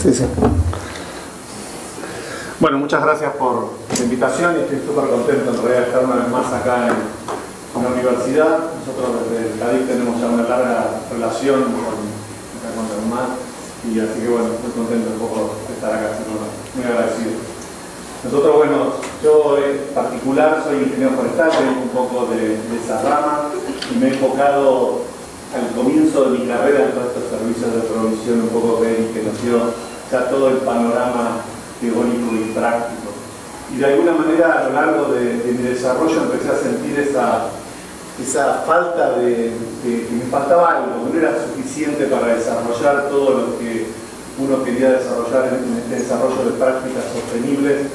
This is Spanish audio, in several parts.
Sí, sí. Bueno, muchas gracias por la invitación y estoy súper contento en realidad de estar una vez más acá en la universidad. Nosotros desde el CADIC tenemos ya una larga relación con la UMAD y así que bueno, muy contento un poco de estar acá, muy agradecido. Nosotros, bueno, yo en particular soy ingeniero forestal, tengo un poco de esa rama y me he enfocado al comienzo de mi carrera en todos estos servicios de provisión un poco que nos dio ya todo el panorama teórico y práctico. Y de alguna manera a lo largo de mi desarrollo empecé a sentir esa falta que me faltaba algo, que no era suficiente para desarrollar todo lo que uno quería desarrollar en este desarrollo de prácticas sostenibles,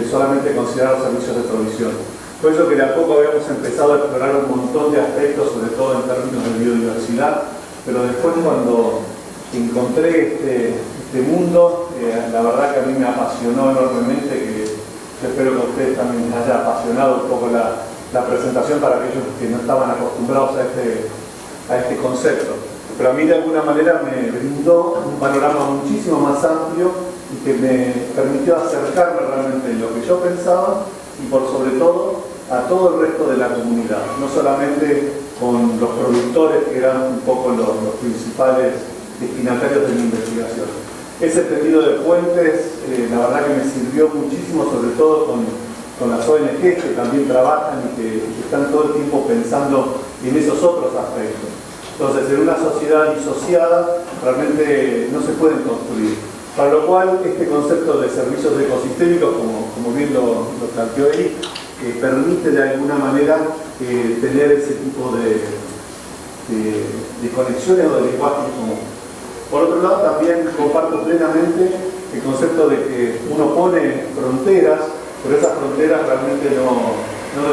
solamente considerar los servicios de provisión. Por eso que de a poco habíamos empezado a explorar un montón de aspectos, sobre todo en términos de biodiversidad, pero después cuando encontré este mundo, la verdad que a mí me apasionó enormemente, que yo espero que a ustedes también les haya apasionado un poco la presentación para aquellos que no estaban acostumbrados a este concepto. Pero a mí de alguna manera me brindó un panorama muchísimo más amplio y que me permitió acercarme realmente en lo que yo pensaba y por sobre todo a todo el resto de la comunidad, no solamente con los productores que eran un poco los principales destinatarios de mi investigación. Ese tendido de puentes, la verdad que me sirvió muchísimo, sobre todo con las ONG que también trabajan y que están todo el tiempo pensando en esos otros aspectos. Entonces, en una sociedad disociada realmente no se pueden construir. Para lo cual, este concepto de servicios ecosistémicos, como bien lo planteó él, permite de alguna manera tener ese tipo de conexiones o de lenguajes comunes. Por otro lado, también comparto plenamente el concepto de que uno pone fronteras, pero esas fronteras realmente no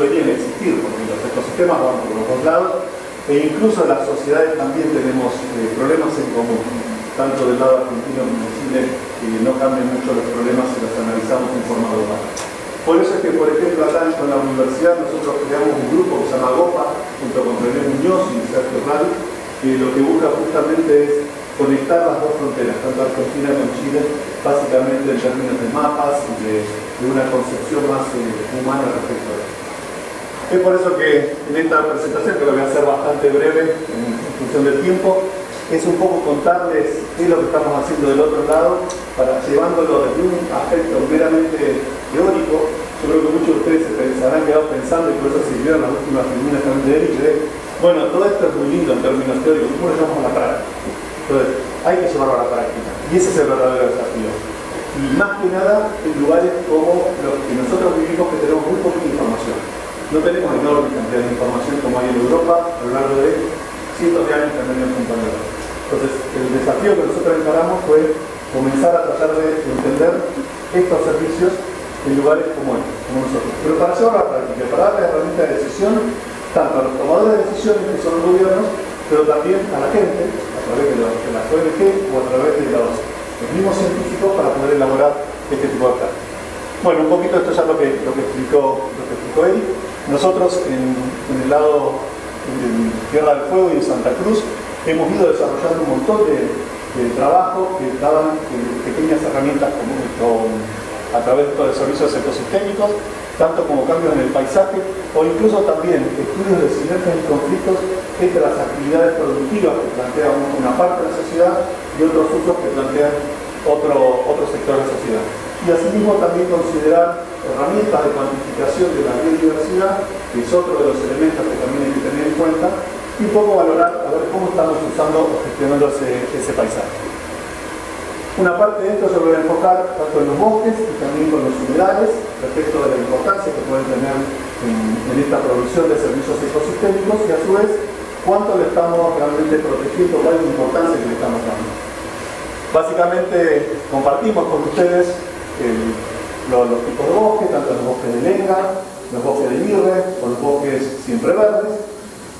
deberían existir, porque los ecosistemas van por los dos lados, e incluso las sociedades también tenemos problemas en común, tanto del lado argentino como de Chile, que no cambian mucho los problemas si los analizamos en forma global. Por eso es que, por ejemplo, acá en la universidad nosotros creamos un grupo que se llama GOPA, junto con René Muñoz y Sergio Radi, que lo que busca justamente es conectar las dos fronteras, tanto Argentina como Chile, básicamente en términos de mapas y de una concepción más humana respecto a esto. Es por eso que en esta presentación, que lo voy a hacer bastante breve en función del tiempo, es un poco contarles qué es lo que estamos haciendo del otro lado, para llevándolo desde un aspecto meramente teórico. Yo creo que muchos de ustedes se habrán quedado pensando, y por eso se vieron las últimas tribunas también de Eric, bueno, todo esto es muy lindo en términos teóricos, ¿cómo lo llevamos a la práctica? Entonces, hay que llevarlo a la práctica, y ese es el verdadero desafío. Y más que nada, en lugares como los que nosotros vivimos, que tenemos muy poca información. No tenemos enorme cantidad de información como hay en Europa a lo largo de cientos de años que han venido acompañando. Entonces, el desafío que nosotros encaramos fue comenzar a tratar de entender estos servicios en lugares como estos, como nosotros. Pero para llevarlo a la práctica, para darle herramienta de decisión, tanto a los tomadores de decisiones, que son los gobiernos, pero también a la gente, a través de las ONG o a través de los mismos científicos, para poder elaborar este tipo de planes. Bueno, un poquito esto ya lo que explicó Eric. Nosotros en el lado de Tierra del Fuego y de Santa Cruz hemos ido desarrollando un montón de trabajo que daban pequeñas herramientas a través de todos los servicios ecosistémicos, tanto como cambios en el paisaje, o incluso también estudios de sinergias y conflictos entre las actividades productivas que plantea una parte de la sociedad y otros usos que plantean otro sector de la sociedad. Y asimismo también considerar herramientas de cuantificación de la biodiversidad, que es otro de los elementos que también hay que tener en cuenta, y un poco valorar a ver cómo estamos usando o gestionando ese paisaje. Una parte de esto yo voy a enfocar tanto en los bosques y también con los humedales, respecto de la importancia que pueden tener en esta producción de servicios ecosistémicos, y a su vez cuánto le estamos realmente protegiendo, cuál es la importancia que le estamos dando. Básicamente compartimos con ustedes los tipos de bosques, tanto los bosques de lenga, los bosques de mirre o los bosques siempre verdes.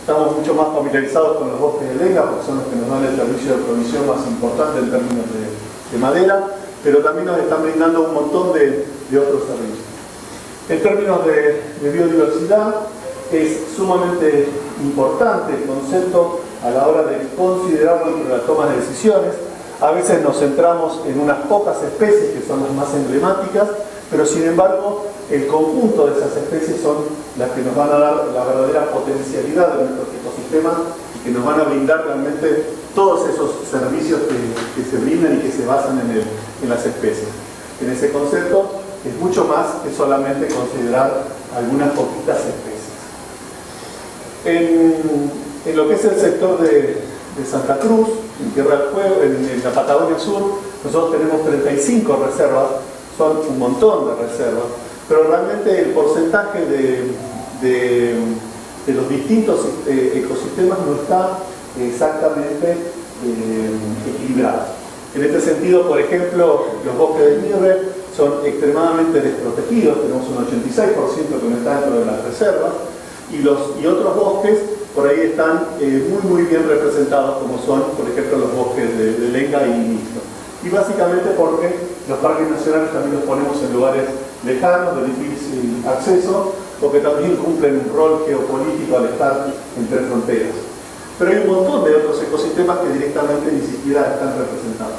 Estamos mucho más familiarizados con los bosques de lenga porque son los que nos dan el servicio de provisión más importante en términos de madera, pero también nos están brindando un montón de otros servicios. En términos de biodiversidad, es sumamente importante el concepto a la hora de considerarlo entre la toma de decisiones. A veces nos centramos en unas pocas especies que son las más emblemáticas, pero sin embargo el conjunto de esas especies son las que nos van a dar la verdadera potencialidad de nuestros ecosistemas y que nos van a brindar realmente todos esos servicios que se brindan y que se basan en las especies. En ese concepto es mucho más que solamente considerar algunas poquitas especies. En lo que es el sector de Santa Cruz, en Tierra del Fuego, en la Patagonia Sur, nosotros tenemos 35 reservas, son un montón de reservas, pero realmente el porcentaje de los distintos ecosistemas no está exactamente equilibrado. En este sentido, por ejemplo, los bosques de Mirre son extremadamente desprotegidos, tenemos un 86% que no está dentro de las reservas, y otros bosques por ahí están muy bien representados, como son, por ejemplo, los bosques de Lenga y Mixto. Y básicamente porque los parques nacionales también los ponemos en lugares lejanos, de difícil acceso, porque también cumplen un rol geopolítico al estar entre fronteras. Pero hay un montón de otros ecosistemas que directamente ni siquiera están representados.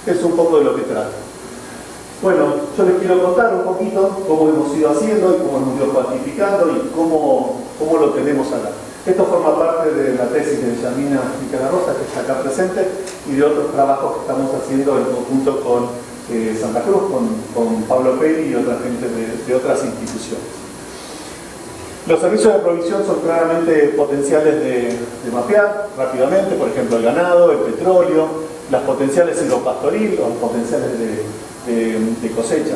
Es un poco de lo que trata. Bueno, yo les quiero contar un poquito cómo hemos ido haciendo y cómo hemos ido cuantificando y cómo lo tenemos acá. Esto forma parte de la tesis de Yamina Rosa, que está acá presente, y de otros trabajos que estamos haciendo en conjunto con Santa Cruz, con Pablo Peri y otra gente de otras instituciones. Los servicios de provisión son claramente potenciales de mapear rápidamente, por ejemplo el ganado, el petróleo, las potenciales silvopastoril o los potenciales de cosecha.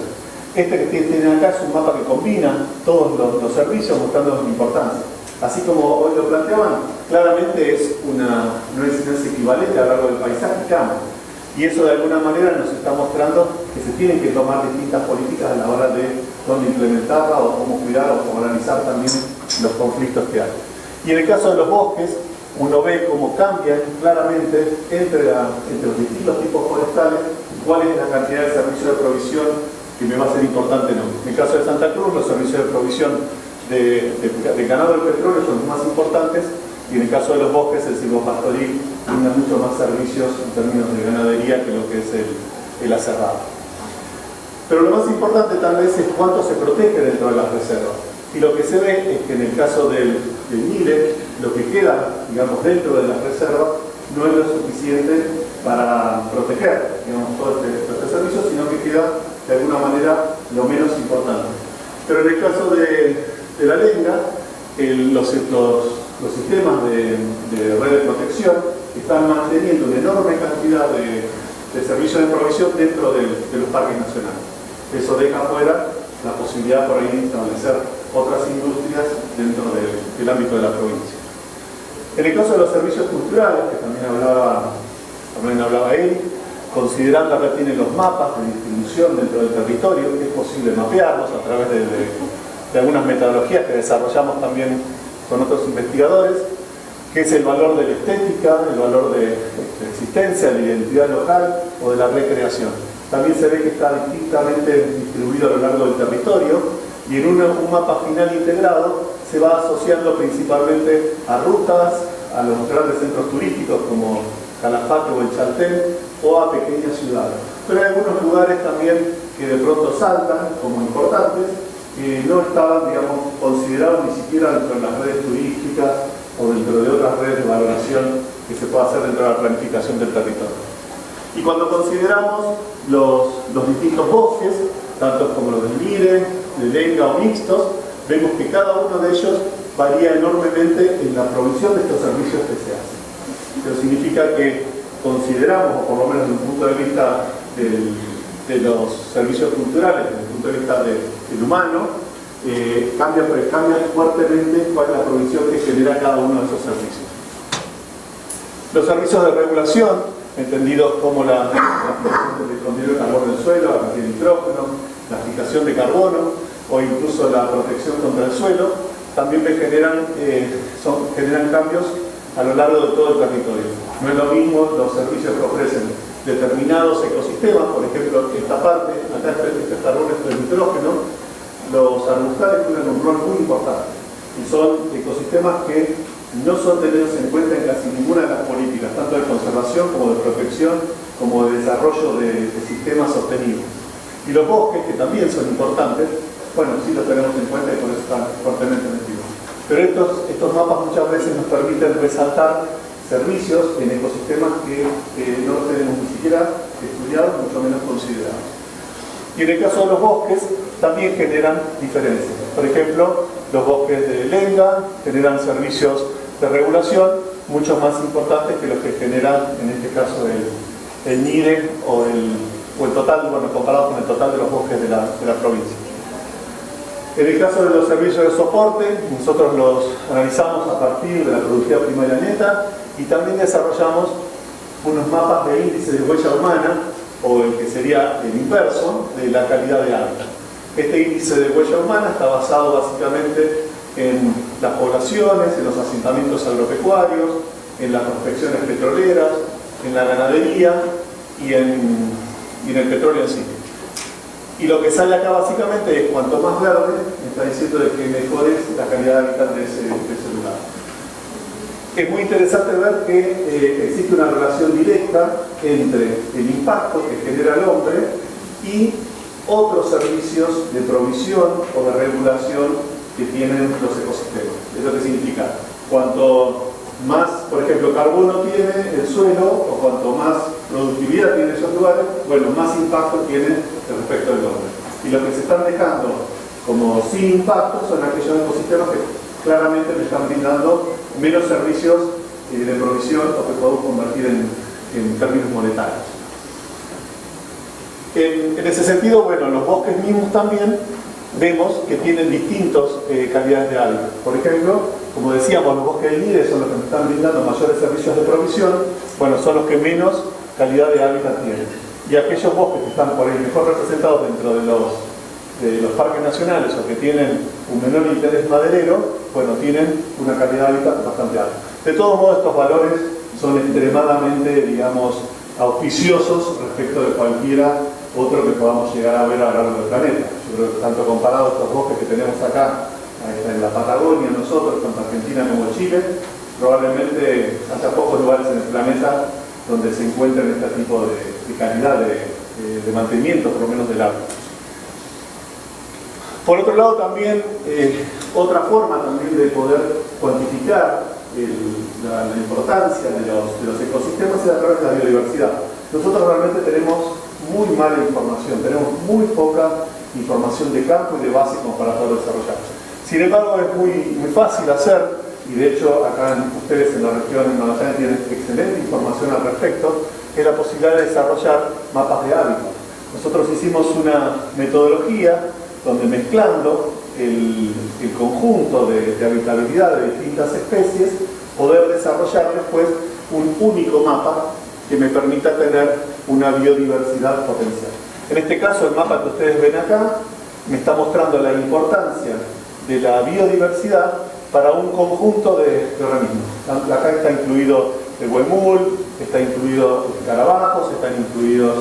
Este que tienen acá es un mapa que combina todos los servicios mostrando su importancia. Así como hoy lo planteaban, claramente no es equivalente a lo largo del paisaje y campo. Y eso de alguna manera nos está mostrando que se tienen que tomar distintas políticas a la hora de dónde implementarla o cómo cuidar o cómo analizar también los conflictos que hay. Y en el caso de los bosques, uno ve cómo cambian claramente entre los distintos tipos forestales cuál es la cantidad de servicios de provisión que me va a ser importante. ¿No? En el caso de Santa Cruz, los servicios de provisión de ganado del petróleo son los más importantes, y en el caso de los bosques el silvopastoril brinda mucho más servicios en términos de ganadería que lo que es el aserrado. Pero lo más importante tal vez es cuánto se protege dentro de las reservas. Y lo que se ve es que en el caso del Nile, lo que queda, digamos, dentro de las reservas no es lo suficiente para proteger, digamos, todo este servicio, sino que queda de alguna manera lo menos importante. Pero en el caso de la Lenga, los sistemas de red de protección están manteniendo una enorme cantidad de servicios de provisión dentro de los parques nacionales. Eso deja fuera la posibilidad por ahí de establecer otras industrias dentro del ámbito de la provincia. En el caso de los servicios culturales, que también hablaba Eric, considerando acá tienen los mapas de distribución dentro del territorio, que es posible mapearlos a través de algunas metodologías que desarrollamos también con otros investigadores, que es el valor de la estética, el valor de la existencia, de la identidad local o de la recreación. También se ve que está distintamente distribuido a lo largo del territorio, y en un mapa final integrado se va asociando principalmente a rutas, a los grandes centros turísticos como Calafate o el Chaltén, o a pequeñas ciudades. Pero hay algunos lugares también que de pronto saltan como importantes, que no estaban, digamos, considerados ni siquiera dentro de las redes turísticas o dentro de otras redes de valoración que se puede hacer dentro de la planificación del territorio. Y cuando consideramos los distintos bosques, tanto como los de Mire, de Lenga o mixtos, vemos que cada uno de ellos varía enormemente en la provisión de estos servicios que se hacen. Eso significa que consideramos, o por lo menos desde un punto de vista de los servicios culturales, desde el punto de vista del humano, cambia fuertemente cuál es la provisión que genera cada uno de esos servicios. Los servicios de regulación, entendidos como la fijación del contenido de carbono del suelo, la cantidad de nitrógeno, la fijación de carbono o incluso la protección contra el suelo, también generan cambios a lo largo de todo el territorio. No es lo mismo los servicios que ofrecen determinados ecosistemas, por ejemplo, esta parte, acá este carbono, este nitrógeno, los arbustales juegan un rol muy importante y son ecosistemas que no son tenidos en cuenta en casi ninguna de las políticas, tanto de conservación como de protección como de desarrollo de sistemas sostenibles. Y los bosques, que también son importantes, bueno, sí los tenemos en cuenta y por eso están fuertemente metidos. Pero estos mapas muchas veces nos permiten resaltar servicios en ecosistemas que no tenemos ni siquiera estudiados, mucho menos considerados. Y en el caso de los bosques, también generan diferencias. Por ejemplo, los bosques de lenga generan servicios de regulación mucho más importantes que los que generan, en este caso, el NIRE o el total, bueno, comparado con el total de los bosques de la provincia. En el caso de los servicios de soporte, nosotros los analizamos a partir de la productividad primaria neta y también desarrollamos unos mapas de índice de huella humana, o el que sería el inverso de la calidad de hábitat. Este índice de huella humana está basado básicamente en las poblaciones, en los asentamientos agropecuarios, en las prospecciones petroleras, en la ganadería y en el petróleo en sí. Y lo que sale acá básicamente es cuanto más verde, me está diciendo de que mejor es la calidad de hábitat de ese lugar. Es muy interesante ver que existe una relación directa entre el impacto que genera el hombre y otros servicios de provisión o de regulación que tienen los ecosistemas. ¿Eso qué significa? Cuanto más, por ejemplo, carbono tiene el suelo o cuanto más productividad tiene esos lugares, bueno, más impacto tiene respecto del hombre. Y lo que se están dejando como sin impacto son aquellos ecosistemas que claramente le están brindando menos servicios de provisión o que podemos convertir en términos monetarios. En ese sentido, bueno, los bosques mismos también vemos que tienen distintas calidades de hábitat. Por ejemplo, como decíamos, los bosques de NIRE son los que nos están brindando mayores servicios de provisión, bueno, son los que menos calidad de hábitat tienen. Y aquellos bosques que están por ahí mejor representados dentro de los parques nacionales o que tienen un menor interés maderero, bueno, tienen una calidad de hábitat bastante alta. De todos modos, estos valores son extremadamente, digamos, auspiciosos respecto de cualquiera otro que podamos llegar a ver a lo largo del planeta. Yo creo que tanto comparado a estos bosques que tenemos acá en la Patagonia, nosotros, tanto Argentina como Chile, probablemente haya pocos lugares en el planeta donde se encuentren este tipo de calidad de mantenimiento, por lo menos del hábitat. Por otro lado, también otra forma también de poder cuantificar la importancia de los ecosistemas es a través de la biodiversidad. Nosotros realmente tenemos muy mala información, tenemos muy poca información de campo y de base como para poder desarrollar. Sin embargo, es muy fácil hacer, y de hecho acá ustedes en la región, en Magallanes, tienen excelente información al respecto, es la posibilidad de desarrollar mapas de hábitat. Nosotros hicimos una metodología donde mezclando el conjunto de habitabilidad de distintas especies, poder desarrollar después un único mapa que me permita tener una biodiversidad potencial. En este caso, el mapa que ustedes ven acá me está mostrando la importancia de la biodiversidad para un conjunto de organismos. Acá está incluido el huemul, está incluido escarabajos, están incluidos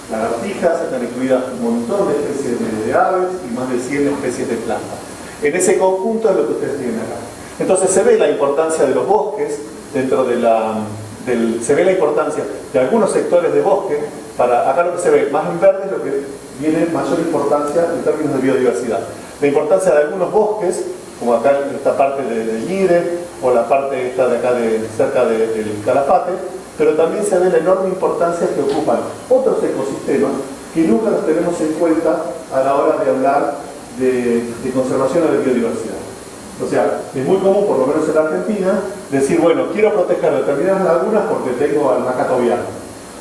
lagartijas, están incluidas un montón de especies de aves y más de 100 especies de plantas. En ese conjunto es lo que ustedes tienen acá. Entonces se ve la importancia de los bosques dentro de se ve la importancia de algunos sectores de bosque. Acá lo que se ve más en verde es lo que tiene mayor importancia en términos de biodiversidad. La importancia de algunos bosques, como acá en esta parte del NIRE o la parte esta de acá cerca del Calafate, pero también se ve la enorme importancia que ocupan otros ecosistemas que nunca los tenemos en cuenta a la hora de hablar de conservación o de biodiversidad. O sea, es muy común, por lo menos en la Argentina, decir, bueno, quiero proteger determinadas lagunas porque tengo al macaco viano.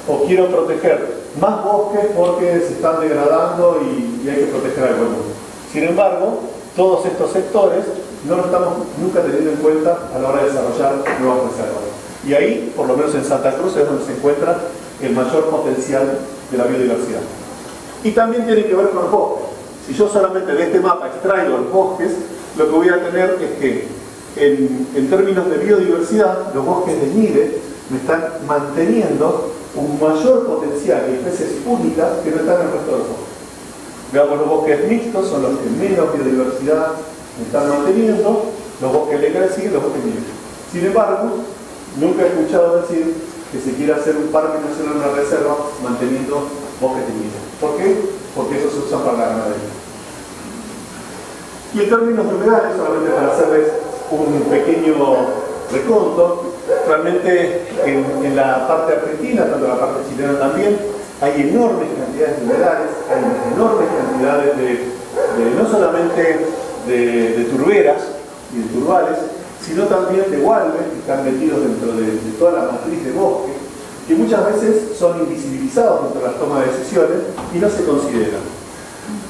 O quiero proteger más bosques porque se están degradando y hay que proteger al huemul. Sin embargo, todos estos sectores no los estamos nunca teniendo en cuenta a la hora de desarrollar nuevas reservas. Y ahí, por lo menos en Santa Cruz, es donde se encuentra el mayor potencial de la biodiversidad. Y también tiene que ver con los bosques. Si yo solamente de este mapa extraigo los bosques, lo que voy a tener es que en términos de biodiversidad, los bosques de NIRE me están manteniendo un mayor potencial de especies únicas que no están en el resto de los bosques. Veamos, los bosques mixtos son los que menos biodiversidad me están manteniendo, los bosques legales siguen los bosques NIRE. Sin embargo, nunca he escuchado decir que se quiera hacer un parque nacional, una reserva, manteniendo bosques de minería. ¿Por qué? Porque eso se usa para la ganadería. Y en términos de humedales, solamente para hacerles un pequeño reconto, realmente en la parte argentina, tanto en la parte chilena también, hay enormes cantidades de humedales, hay enormes cantidades no solamente de turberas y de turbales, sino también de gualbes que están metidos dentro de toda la matriz de bosque, que muchas veces son invisibilizados dentro de las tomas de decisiones y no se consideran.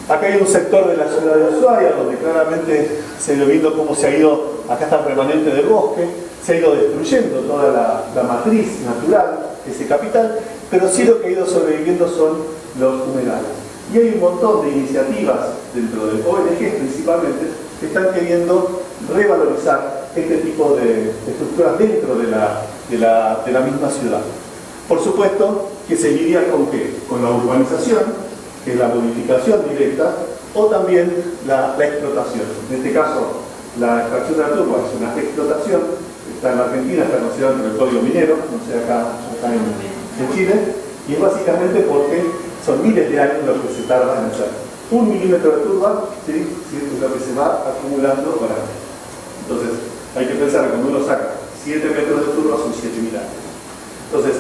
Acá hay un sector de la ciudad de Ushuaia donde claramente se ha ido viendo cómo se ha ido, acá está el remanente del bosque, se ha ido destruyendo toda la matriz natural, ese capital, pero sí lo que ha ido sobreviviendo son los humedales. Y hay un montón de iniciativas dentro del ONG principalmente que están queriendo revalorizar este tipo de estructuras dentro de la misma ciudad. Por supuesto que se lidia con ¿qué? Con la urbanización, que es la modificación directa, o también la explotación. En este caso, la extracción de la turba es una explotación, está en la Argentina, está considerada dentro del Código Minero, no sé acá en Chile, y es básicamente porque son miles de años lo que se tarda en hacer. 1 milímetro de turba, ¿sí? Es lo que se va acumulando para. Entonces, hay que pensar que cuando uno saca 7 metros de turba son 7.000 años. Entonces,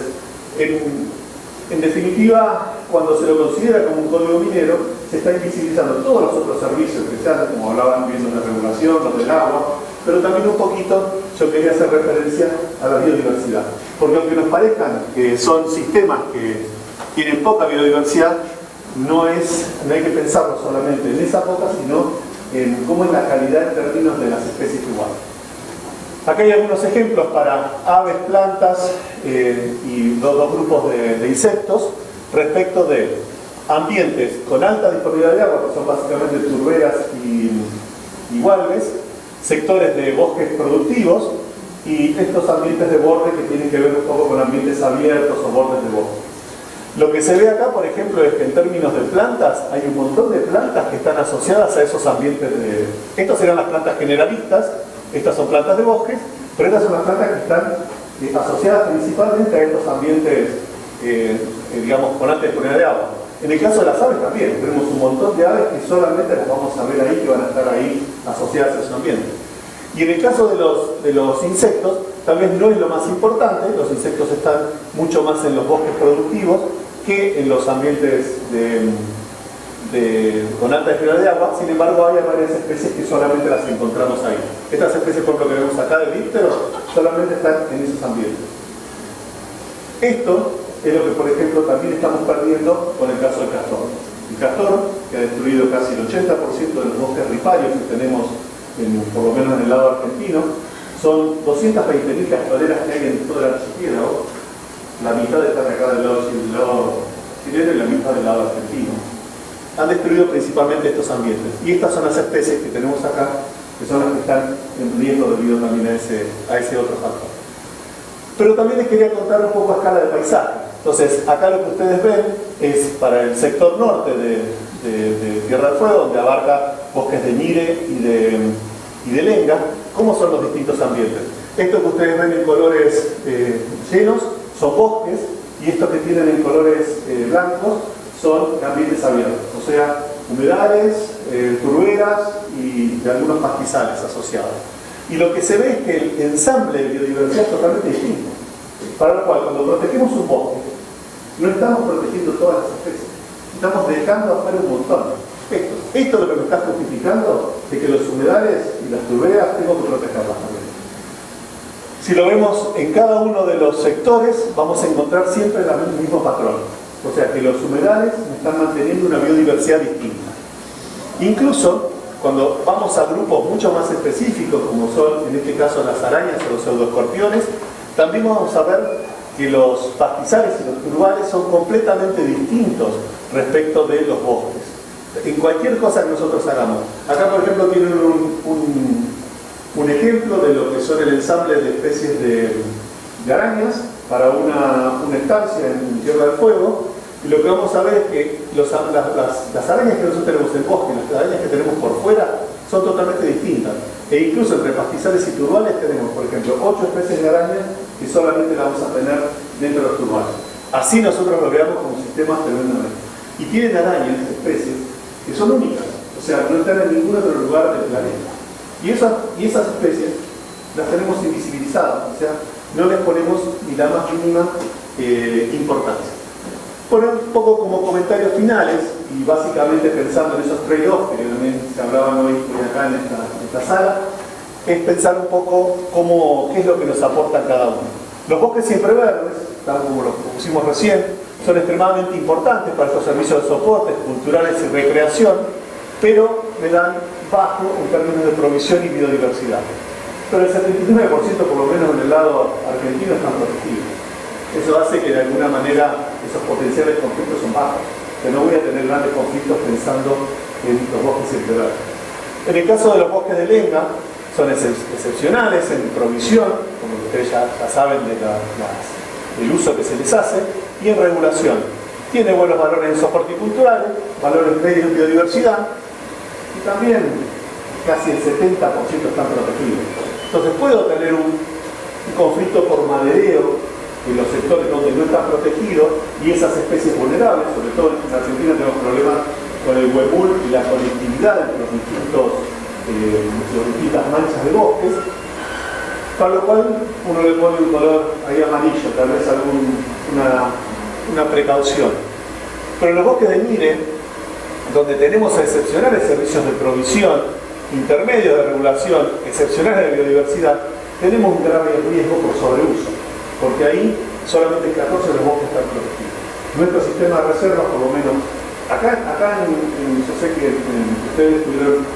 en definitiva, cuando se lo considera como un código minero, se está invisibilizando todos los otros servicios que se hacen, como hablaban viendo de regulación, los del agua, pero también un poquito yo quería hacer referencia a la biodiversidad. Porque aunque nos parezcan que son sistemas que tienen poca biodiversidad, no hay que pensarlo solamente en esa poca, sino en cómo es la calidad en términos de las especies iguales. Acá hay algunos ejemplos para aves, plantas y dos grupos de insectos respecto de ambientes con alta disponibilidad de agua, que son básicamente turberas y gualbes, sectores de bosques productivos y estos ambientes de borde que tienen que ver un poco con ambientes abiertos o bordes de bosque. Lo que se ve acá, por ejemplo, es que en términos de plantas, hay un montón de plantas que están asociadas a esos ambientes de... Estas serán las plantas generalistas, estas son plantas de bosques, pero estas son las plantas que están asociadas principalmente a estos ambientes, digamos, con alta disponibilidad de agua. En el caso de las aves también, tenemos un montón de aves que solamente las vamos a ver ahí, que van a estar ahí asociadas a esos ambientes. Y en el caso de los insectos, tal vez no es lo más importante, los insectos están mucho más en los bosques productivos que en los ambientes con alta disponibilidad de agua. Sin embargo, hay varias especies que solamente las encontramos ahí. Estas especies, por lo que vemos acá de dípteros, solamente están en esos ambientes. Esto es lo que, por ejemplo, también estamos perdiendo con el caso del castor. El castor, que ha destruido casi el 80% de los bosques riparios que tenemos, por lo menos en el lado argentino, son 220.000 castoreras que hay en todo el archipiélago. La mitad están acá del lado chileno y la mitad del lado argentino. Han destruido principalmente estos ambientes. Y estas son las especies que tenemos acá, que son las que están en riesgo debido también a ese otro factor. Pero también les quería contar un poco a escala de paisaje. Entonces, acá lo que ustedes ven es para el sector norte de Tierra del Fuego, donde abarca bosques de mire y de lenga, cómo son los distintos ambientes. Estos que ustedes ven en colores llenos son bosques, y estos que tienen en colores blancos son ambientes abiertos, o sea, humedales, turberas y algunos pastizales asociados. Y lo que se ve es que el ensamble de biodiversidad es totalmente distinto. Para lo cual, cuando protegemos un bosque, no estamos protegiendo todas las especies, estamos dejando afuera un montón. Esto es lo que me está justificando de que los humedales y las turberas tengo que protegerlas también. Si lo vemos en cada uno de los sectores, vamos a encontrar siempre el mismo patrón. O sea que los humedales están manteniendo una biodiversidad distinta. Incluso cuando vamos a grupos mucho más específicos, como son en este caso las arañas o los pseudoescorpiones, también vamos a ver que los pastizales y los turbales son completamente distintos respecto de los bosques. En cualquier cosa que nosotros hagamos. Acá, por ejemplo, tienen un ejemplo de lo que son el ensamble de especies de arañas para una estancia en Tierra del Fuego. Y lo que vamos a ver es que las arañas que nosotros tenemos en bosque y las arañas que tenemos por fuera son totalmente distintas. E incluso entre pastizales y turbales tenemos, por ejemplo, 8 especies de arañas que solamente las vamos a tener dentro de los turbales. Así nosotros lo veamos como sistemas tremendamente. Y tienen arañas, especies, que son únicas, o sea, no están en ningún otro lugar del planeta. Y esas especies las tenemos invisibilizadas, o sea, no les ponemos ni la más mínima importancia. Bueno, un poco como comentarios finales, y básicamente pensando en esos trade-offs que también se hablaban hoy acá en esta sala, es pensar un poco qué es lo que nos aporta cada uno. Los bosques siempre verdes, tal como lo pusimos recién, son extremadamente importantes para estos servicios de soporte culturales y recreación, pero me dan bajo en términos de provisión y biodiversidad. Pero el 79%, por lo menos en el lado argentino, están protegidos. Eso hace que de alguna manera esos potenciales conflictos son bajos, que no voy a tener grandes conflictos pensando en los bosques siempre verdes. En el caso de los bosques de lenga, son excepcionales en provisión, como ustedes ya saben del uso que se les hace, y en regulación. Tiene buenos valores en soporte cultural, valores medios en biodiversidad, y también casi el 70% están protegidos. Entonces puedo tener un conflicto por madereo en los sectores donde no están protegidos y esas especies vulnerables, sobre todo en Argentina tenemos problemas con el huemul y la conectividad entre las distintas manchas de bosques, para lo cual uno le pone un color ahí amarillo, tal vez una precaución. Pero en los bosques de Mire, donde tenemos excepcionales servicios de provisión, intermedios de regulación, excepcionales de biodiversidad, tenemos un grave riesgo por sobreuso, porque ahí solamente 14 de los bosques están protegidos. Nuestro sistema de reservas, por lo menos, acá yo sé que ustedes tuvieron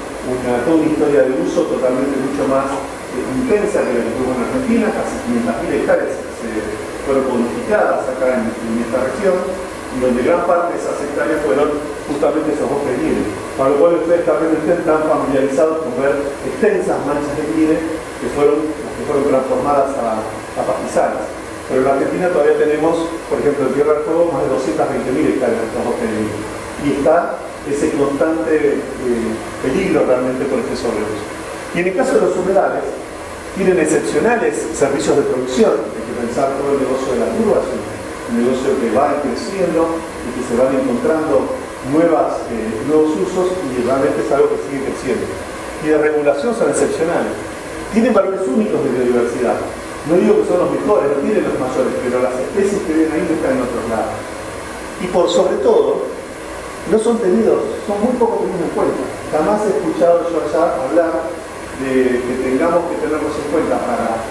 toda una historia de uso totalmente mucho más intensa que la que tuvo en Argentina, casi 500.000 hectáreas se fueron codificadas acá en esta región, y donde gran parte de esas hectáreas fueron justamente esos bosques libres, para lo cual ustedes también están familiarizados con ver extensas manchas de libre que fueron transformadas a pastizales. Pero en la Argentina todavía tenemos, por ejemplo, en Tierra del Fuego, más de 220.000 hectáreas de estos bosques libres. Y está ese constante peligro realmente por este sobreuso. Y en el caso de los humedales, tienen excepcionales servicios de producción. Hay que pensar todo el negocio de la curva, es un negocio que va creciendo y que se van encontrando nuevos usos, y realmente es algo que sigue creciendo. Y de regulación son excepcionales. Tienen valores únicos de biodiversidad. No digo que son los mejores, no tienen los mayores, pero las especies que viven ahí no están en otros lados. Y por sobre todo, no son muy poco tenidos en cuenta. Jamás he escuchado yo allá hablar de que tengamos que tenerlos en cuenta para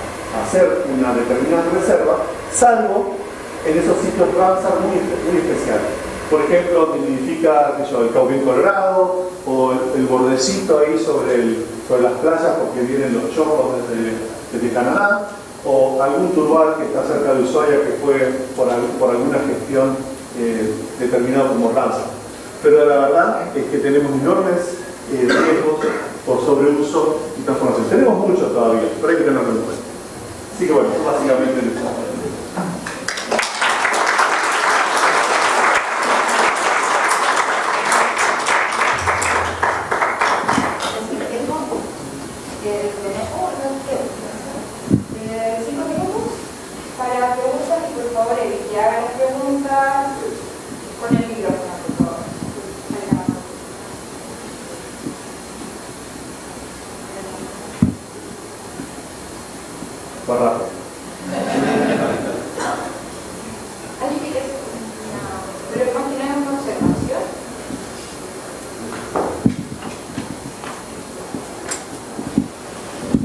hacer una determinada reserva, salvo en esos sitios Ramsar muy especiales. Por ejemplo, donde nidifica el cauquín colorado, o el bordecito ahí sobre las playas porque vienen los chopos desde Canadá, o algún turbal que está cerca de Ushuaia que fue por alguna gestión determinado como Ramsar. Pero la verdad es que tenemos enormes riesgos por sobreuso y transformación. Tenemos mucho todavía, pero hay que tenerlo en cuenta. Así que bueno, básicamente el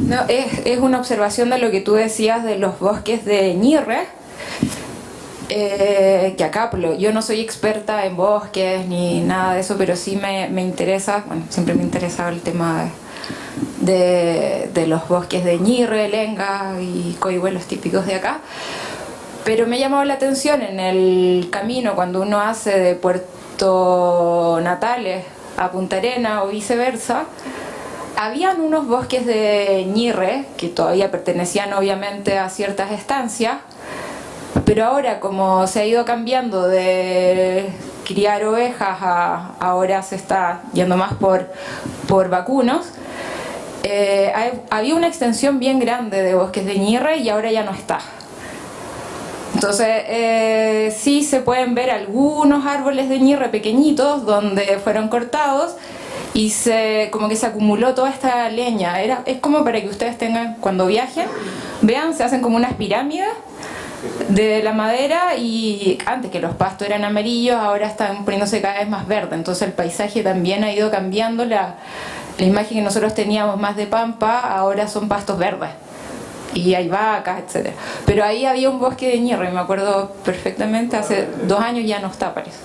No, es una observación de lo que tú decías de los bosques de Ñirre, que acá, yo no soy experta en bosques ni nada de eso, pero sí me interesa, bueno, siempre me interesaba el tema de los bosques de Ñirre, Lenga y coihuelos típicos de acá. Pero me ha llamado la atención en el camino cuando uno hace de Puerto Natales a Punta Arenas o viceversa. Habían unos bosques de Ñirre que todavía pertenecían obviamente a ciertas estancias, pero ahora como se ha ido cambiando de criar ovejas ahora se está yendo más por vacunos, había una extensión bien grande de bosques de ñirre y ahora ya no está. Entonces sí se pueden ver algunos árboles de ñirre pequeñitos donde fueron cortados y como que se acumuló toda esta leña. Es como para que ustedes tengan, cuando viajen, vean, se hacen como unas pirámides de la madera, y antes que los pastos eran amarillos, ahora están poniéndose cada vez más verde. Entonces el paisaje también ha ido cambiando. La imagen que nosotros teníamos más de pampa, ahora son pastos verdes. Y hay vacas, etc. Pero ahí había un bosque de ñirre, me acuerdo perfectamente, hace 2 años ya no está, parece.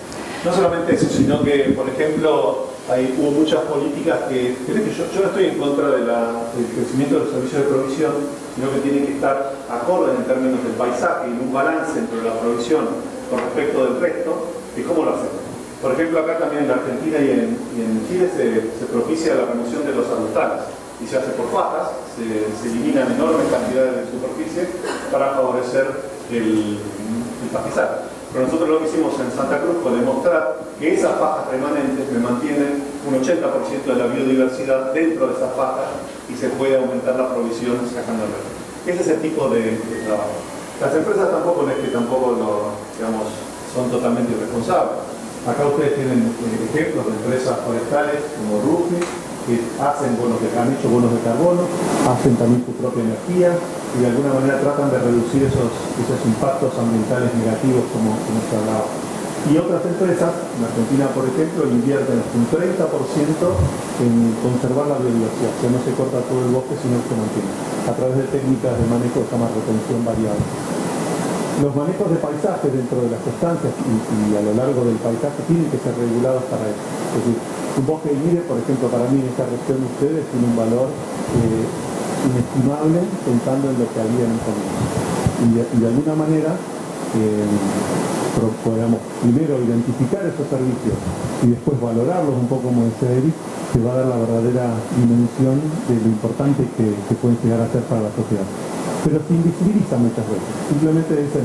No solamente eso, sino que, por ejemplo, hubo muchas políticas que yo no estoy en contra del crecimiento de los servicios de provisión, sino que tienen que estar acordes en términos del paisaje y en un balance entre la provisión con respecto del resto, y cómo lo hacemos. Por ejemplo, acá también en la Argentina y en Chile se propicia la remoción de los arbustales, y se hace por fajas, se eliminan enormes cantidades de superficie para favorecer el pastizal. Pero nosotros lo que hicimos en Santa Cruz fue demostrar que esas fajas remanentes me mantienen un 80% de la biodiversidad dentro de esas fajas y se puede aumentar la provisión sacando el resto. Ese es el tipo de trabajo. Las empresas tampoco digamos, son totalmente irresponsables. Acá ustedes tienen ejemplos de empresas forestales como Rufi, que han hecho bonos de carbono, hacen también su propia energía y de alguna manera tratan de reducir esos impactos ambientales negativos como se hablaba. Y otras empresas, en Argentina por ejemplo, invierten hasta un 30% en conservar la biodiversidad, o sea, no se corta todo el bosque sino que se mantiene, a través de técnicas de manejo que se llama retención variable. Los manejos de paisaje dentro de las estancias y a lo largo del paisaje tienen que ser regulados para eso. Es decir, un bosque de ñire, por ejemplo, para mí en esta región de ustedes tiene un valor inestimable pensando en lo que había en el comienzo. Y de alguna manera podemos primero identificar esos servicios y después valorarlos un poco, como decía Eric, que va a dar la verdadera dimensión de lo importante que pueden llegar a ser para la sociedad. Pero se invisibiliza muchas veces. Simplemente dicen,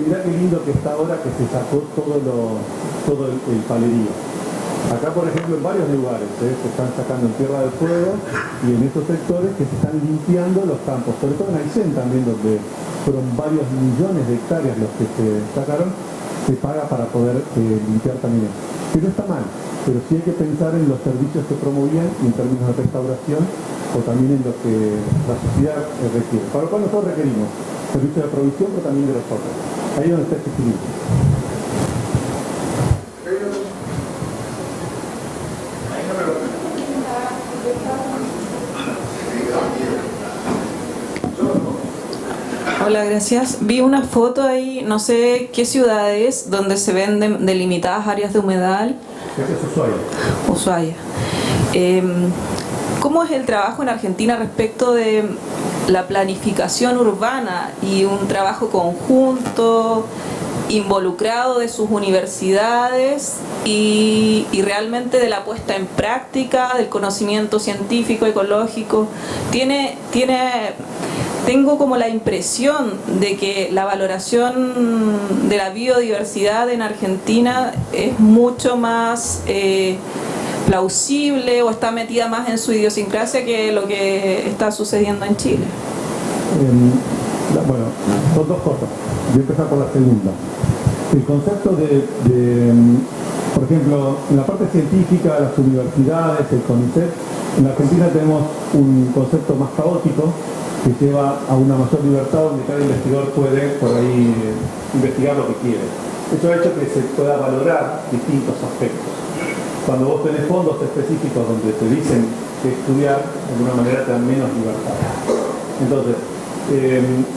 mirá qué lindo que está ahora que se sacó todo el palerío. Acá, por ejemplo, en varios lugares se están sacando en Tierra del Fuego y en estos sectores que se están limpiando los campos, sobre todo en Aysén también, donde fueron varios millones de hectáreas los que se sacaron, se paga para poder limpiar también eso. Que no está mal, pero sí hay que pensar en los servicios que promovían y en términos de restauración, o también en lo que la sociedad requiere. Para lo cual nosotros requerimos servicios de provisión, pero también de los otros. Ahí es donde está este equilibrio. Hola, gracias. Vi una foto ahí, no sé qué ciudad es, donde se ven delimitadas áreas de humedal. Ese es Ushuaia. Ushuaia. ¿Cómo es el trabajo en Argentina respecto de la planificación urbana y un trabajo conjunto, involucrado de sus universidades y realmente de la puesta en práctica del conocimiento científico, ecológico? Tengo como la impresión de que la valoración de la biodiversidad en Argentina es mucho más plausible o está metida más en su idiosincrasia que lo que está sucediendo en Chile. Bueno, son dos cosas. Voy a empezar por la segunda. El concepto por ejemplo, en la parte científica, las universidades, el CONICET, en la Argentina tenemos un concepto más caótico que lleva a una mayor libertad donde cada investigador puede por ahí investigar lo que quiere. Eso ha hecho que se pueda valorar distintos aspectos. Cuando vos tenés fondos específicos donde te dicen que estudiar, de alguna manera te dan menos libertad. Entonces,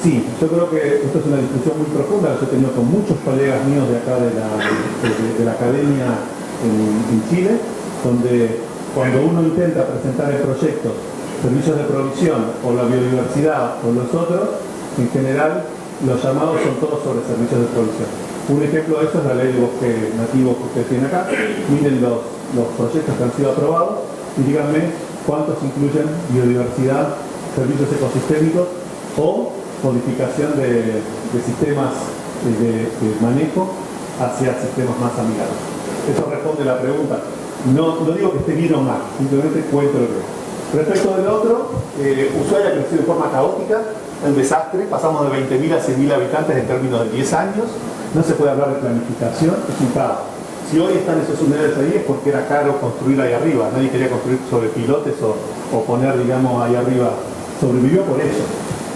sí, yo creo que esto es una discusión muy profunda que yo he tenido con muchos colegas míos de acá de la academia en Chile, donde cuando uno intenta presentar en proyectos servicios de provisión o la biodiversidad o los otros, en general los llamados son todos sobre servicios de provisión. Un ejemplo de eso es la ley de bosque nativo que ustedes tienen acá. Miren los proyectos que han sido aprobados y díganme cuántos incluyen biodiversidad, servicios ecosistémicos o modificación de sistemas de manejo hacia sistemas más amigables. Eso responde a la pregunta. No digo que esté bien o mal, simplemente cuento lo que es. Respecto del otro, Ushuaia ha crecido de forma caótica, un desastre, pasamos de 20.000 a 100.000 habitantes en términos de 10 años, no se puede hablar de planificación, es un caos. Si hoy están esos humedales ahí es porque era caro construir ahí arriba, nadie quería construir sobre pilotes o poner, digamos, ahí arriba, sobrevivió por eso.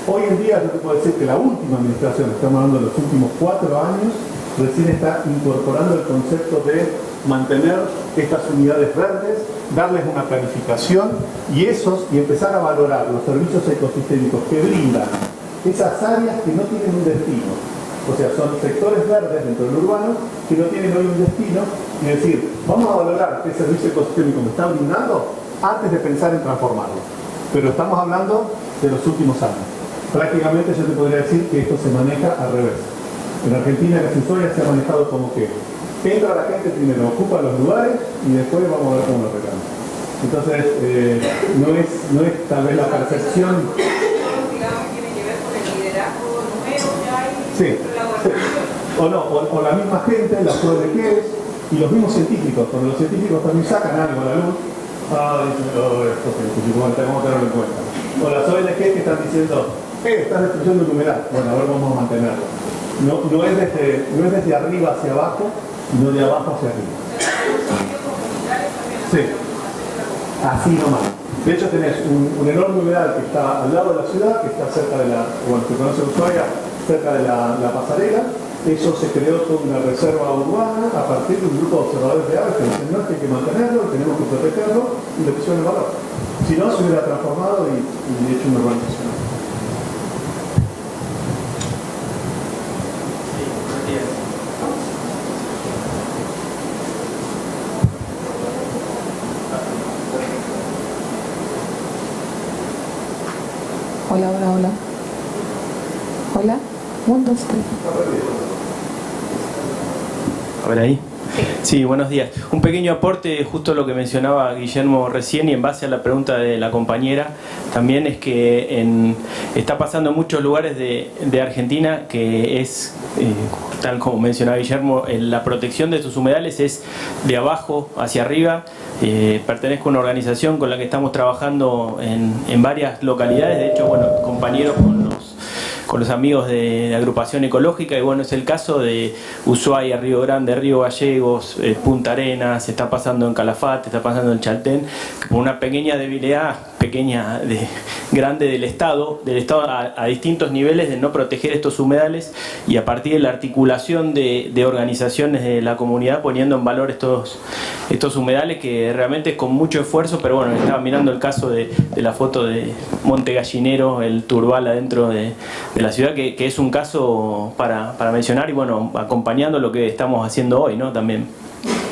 Hoy en día yo te puedo decir que la última administración, estamos hablando de los últimos 4 años, recién está incorporando el concepto de mantener estas unidades verdes, darles una planificación y empezar a valorar los servicios ecosistémicos que brindan esas áreas que no tienen un destino. O sea, son sectores verdes dentro del urbano que no tienen hoy un destino, y decir, vamos a valorar qué servicio ecosistémico me está brindando antes de pensar en transformarlo. Pero estamos hablando de los últimos años. Prácticamente yo te podría decir que esto se maneja al revés. En Argentina, la Ushuaia se ha manejado como que entra la gente primero, ocupa los lugares y después vamos a ver cómo lo reclama. Entonces, no es tal vez la percepción. Digamos, tiene que ver con el liderazgo nuevo que hay. Sí. O la misma gente, las ONGs y los mismos científicos, cuando los científicos también sacan algo a la luz, esto vamos a tenerlo en cuenta. O las ONGs que están diciendo, estás destruyendo el humedal, bueno, ahora vamos a mantenerlo. No es desde arriba hacia abajo, sino de abajo hacia arriba. Sí, así nomás. De hecho tenés un enorme humedal que está al lado de la ciudad, que está cerca de se conoce Ushuaia, cerca de la pasarela. Eso se creó toda una reserva urbana a partir de un grupo de observadores de aves que dicen, no, que hay que mantenerlo, tenemos que protegerlo, y le pusieron el valor. Si no, se hubiera transformado y hecho una urbanización. Hola, hola, hola. Hola. 1, 2, 3. A ver ahí. Sí, buenos días. Un pequeño aporte, justo lo que mencionaba Guillermo recién, y en base a la pregunta de la compañera, también es que está pasando en muchos lugares de Argentina que es, tal como mencionaba Guillermo, la protección de sus humedales es de abajo hacia arriba. Pertenezco a una organización con la que estamos trabajando en varias localidades, de hecho, bueno, compañeros con los amigos de Agrupación Ecológica, y bueno, es el caso de Ushuaia, Río Grande, Río Gallegos, Punta Arenas, está pasando en Calafate, está pasando en Chaltén, por una pequeña debilidad, grande del Estado a distintos niveles de no proteger estos humedales, y a partir de la articulación de organizaciones de la comunidad poniendo en valor estos humedales, que realmente es con mucho esfuerzo. Pero bueno, estaba mirando el caso de la foto de Monte Gallinero, el Turbal adentro de la ciudad, que es un caso para mencionar, y bueno, acompañando lo que estamos haciendo hoy, ¿no? También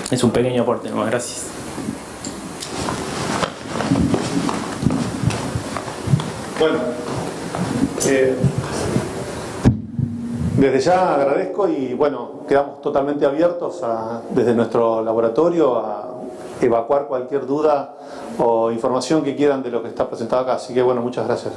es un pequeño aporte, ¿no? Gracias. Bueno, desde ya agradezco, y bueno, quedamos totalmente abiertos desde nuestro laboratorio a evacuar cualquier duda o información que quieran de lo que está presentado acá. Así que bueno, muchas gracias.